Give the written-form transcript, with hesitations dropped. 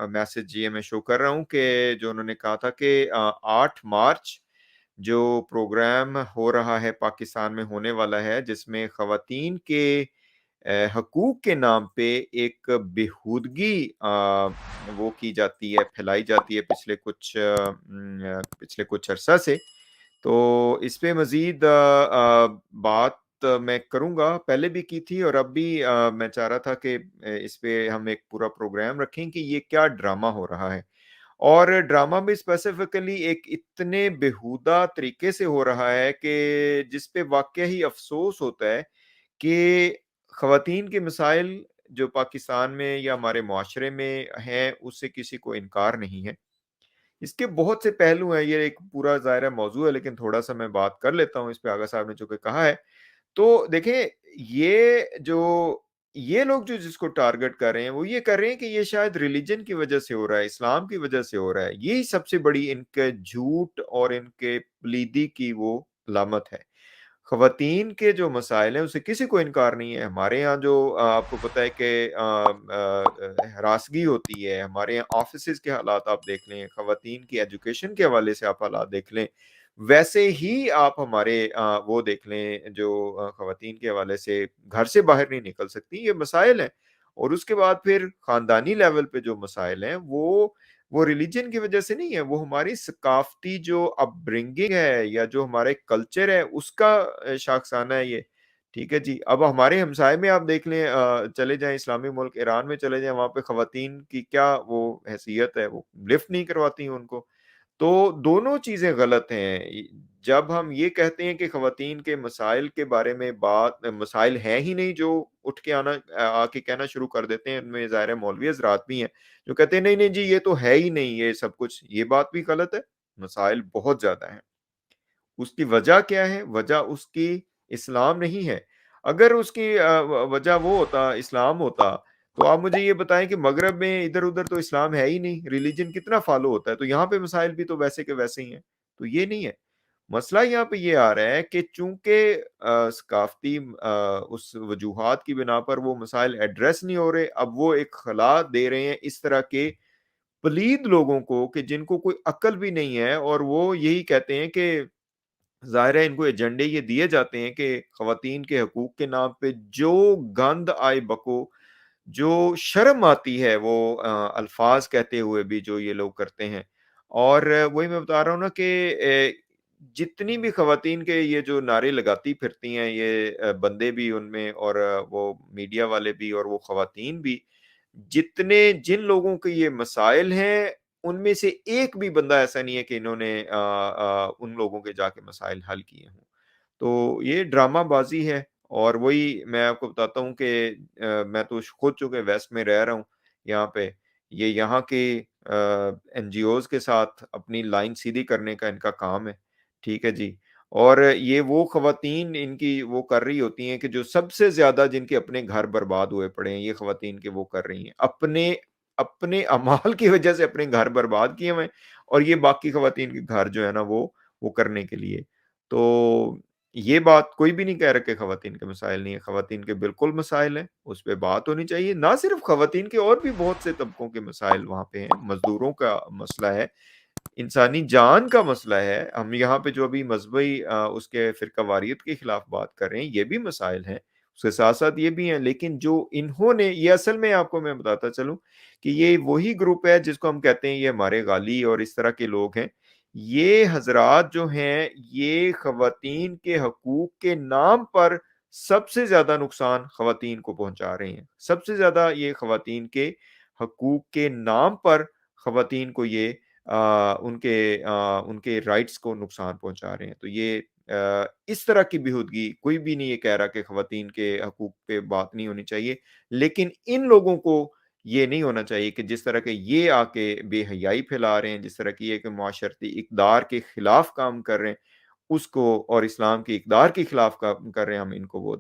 Message ये मैं show कर रहा हूँ कि जो उन्होंने कहा था कि 8 मार्च जो प्रोग्राम हो रहा है पाकिस्तान में होने वाला है, जिसमें ख़वातीन के हकूक़ के नाम पे एक बेहूदगी वो की जाती है, फैलाई जाती है पिछले कुछ अरसा से। तो इस पे मज़ीद बात मैं करूँगा, पहले भी की थी और अब भी मैं चाह रहा था कि इस पे हम एक पूरा प्रोग्राम रखें कि ये क्या ड्रामा हो रहा है। और ड्रामा भी स्पेसिफिकली एक इतने बेहुदा तरीके से हो रहा है कि जिस पे वाक़ई ही अफ़सोस होता है कि ख़वातीन के मसाइल जो पाकिस्तान में या हमारे मुआशरे में हैं, उससे किसी को इनकार नहीं है। इसके बहुत से पहलू हैं, ये एक पूरा ज़ाहिर है मौज़ू है, लेकिन थोड़ा-सा मैं बात कर लेता हूँ इस पे, आगा साहब ने चूँकि कहा है। तो देखें, ये लोग जो जिसको टारगेट कर रहे हैं, वो ये कर रहे हैं कि ये शायद रिलीजन की वजह से हो रहा है, इस्लाम की वजह से हो रहा है। यही सबसे बड़ी इनके झूठ और इनके पलीदी की वो अलामत है। ख़वातीन के जो मसाइल हैं, उससे किसी को इनकार नहीं है। हमारे यहाँ जो आपको पता है कि हरासगी होती है, हमारे यहाँ ऑफ़िसेज़ के हालात आप देख लें, ख़वातीन की एजुकेशन के हवाले से आप हालात देख लें, वैसे ही आप हमारे वो देख लें जो ख़वातीन के हवाले से घर से बाहर नहीं निकल सकती, ये मसाइल हैं। और उसके बाद फिर ख़ानदानी लेवल पे जो मसाइल हैं, वो रिलीजन की वजह से नहीं है, वो हमारी सकाफ़ती जो अपब्रिंगिंग है या जो हमारे कल्चर है, उसका शाखसाना है ये। ठीक है जी। अब हमारे हमसाये में आप देख लें, चले जाएँ इस्लामी मुल्क ईरान में चले जाएँ, वहाँ पे ख़वातीन की क्या वो हैसियत है, वो लिफ्ट नहीं करवाती उनको। तो दोनों चीज़ें गलत हैं। जब हम ये कहते हैं कि ख़वातीन के मसाइल के बारे में बात मसाइल हैं ही नहीं, जो उठ के आके कहना शुरू कर देते हैं, उनमें ज़ाहिर है मौलवी हज़रात भी हैं, जो कहते हैं नहीं, नहीं जी ये तो है ही नहीं ये सब कुछ, ये बात भी गलत है। मसाइल बहुत ज़्यादा हैं। उसकी वजह क्या है? वजह उसकी इस्लाम नहीं है। अगर उसकी वजह वो होता, इस्लाम होता, तो आप मुझे ये बताएँ कि मगरब में इधर-उधर तो इस्लाम है ही नहीं, रिलीजन कितना फॉलो होता है, तो यहाँ पे मसाइल भी तो वैसे के वैसे ही हैं। तो ये नहीं है। मसला यहाँ पे ये आ रहा है कि चूँकि सकाफ़ती उस वजूहात की बिना पर वो मसाइल एड्रेस नहीं हो रहे, अब वो एक खला दे रहे हैं इस तरह के पलीद लोगों को कि जिनको कोई अक्ल भी नहीं है, और वो यही कहते हैं कि ज़ाहिर है इनको एजेंडे ये दिए जाते हैं कि ख़वातीन के हकूक़ के नाम पे जो गंद आए बको, जो शर्म आती है वो अल्फ़ाज़ कहते हुए भी जो ये लोग करते हैं। और वही मैं बता रहा हूँ ना कि जितनी भी ख़वातीन के ये जो नारे लगाती फिरती हैं, ये बंदे भी उनमें और वो मीडिया वाले भी और वो ख़वातीन भी, जिन लोगों के ये मसाइल हैं, उनमें से एक भी बंदा ऐसा नहीं है कि इन्होंने उन लोगों के जाके मसाइल हल किए हों। तो ये ड्रामाबाज़ी है, और वही मैं आपको बताता हूँ कि मैं तो खुद चूँकि वेस्ट में रह रहा हूँ, यहाँ पे, ये यहाँ के एनजीओज़ के साथ अपनी लाइन सीधी करने का इनका काम है, ठीक है जी। और ये वो ख़वातीन इनकी वो कर रही होती हैं कि जो सबसे ज़्यादा जिनके अपने घर बर्बाद हुए पड़े हैं, ये ख़वातीन के वो कर रही हैं। अपने अपने अमाल की वजह से अपने घर बर्बाद किए हुए हैं, और ये बाकी ख़वातीन के घर जो है ना वो करने के लिए। तो ये बात कोई भी नहीं कह रहा कि ख़वातीन के मसाइल नहीं है, ख़वातीन के बिल्कुल मसाइल हैं, उस पे बात होनी चाहिए। ना सिर्फ़ ख़वातीन के, और भी बहुत से तबकों के मसाइल वहाँ पे हैं, मज़दूरों का मसला है, इंसानी जान का मसला है। हम यहाँ पे जो अभी मज़हबी उसके फ़िरक़ावारियत के खिलाफ बात कर रहे हैं, ये भी मसाइल हैं। उसके साथ-साथ ये भी हैं, लेकिन जो इन्होंने ये असल में आपको मैं बताता चलूँ कि ये वही ग्रुप है जिसको हम कहते हैं ये हमारे गाली और इस तरह के लोग हैं। ये हज़रात जो हैं, ये ख़वातीन के हकूक़ के नाम पर सबसे ज़्यादा नुकसान ख़वातीन को पहुँचा रहे हैं। सबसे ज़्यादा ये ख़वातीन के हकूक़ के नाम पर ख़वातीन को ये उनके राइट्स को नुकसान पहुँचा रहे हैं। तो ये इस तरह की बेहूदगी, कोई भी नहीं ये कह रहा कि ख़वातीन के हकूक़ पे बात नहीं होनी चाहिए, लेकिन इन लोगों को ये नहीं होना चाहिए कि जिस तरह के ये आके बेहयाई फैला रहे हैं, जिस तरह की एक माशरती इक़दार के खिलाफ काम कर रहे हैं, उसको, और इस्लाम की इक़दार के खिलाफ काम कर रहे हैं, हम इनको वो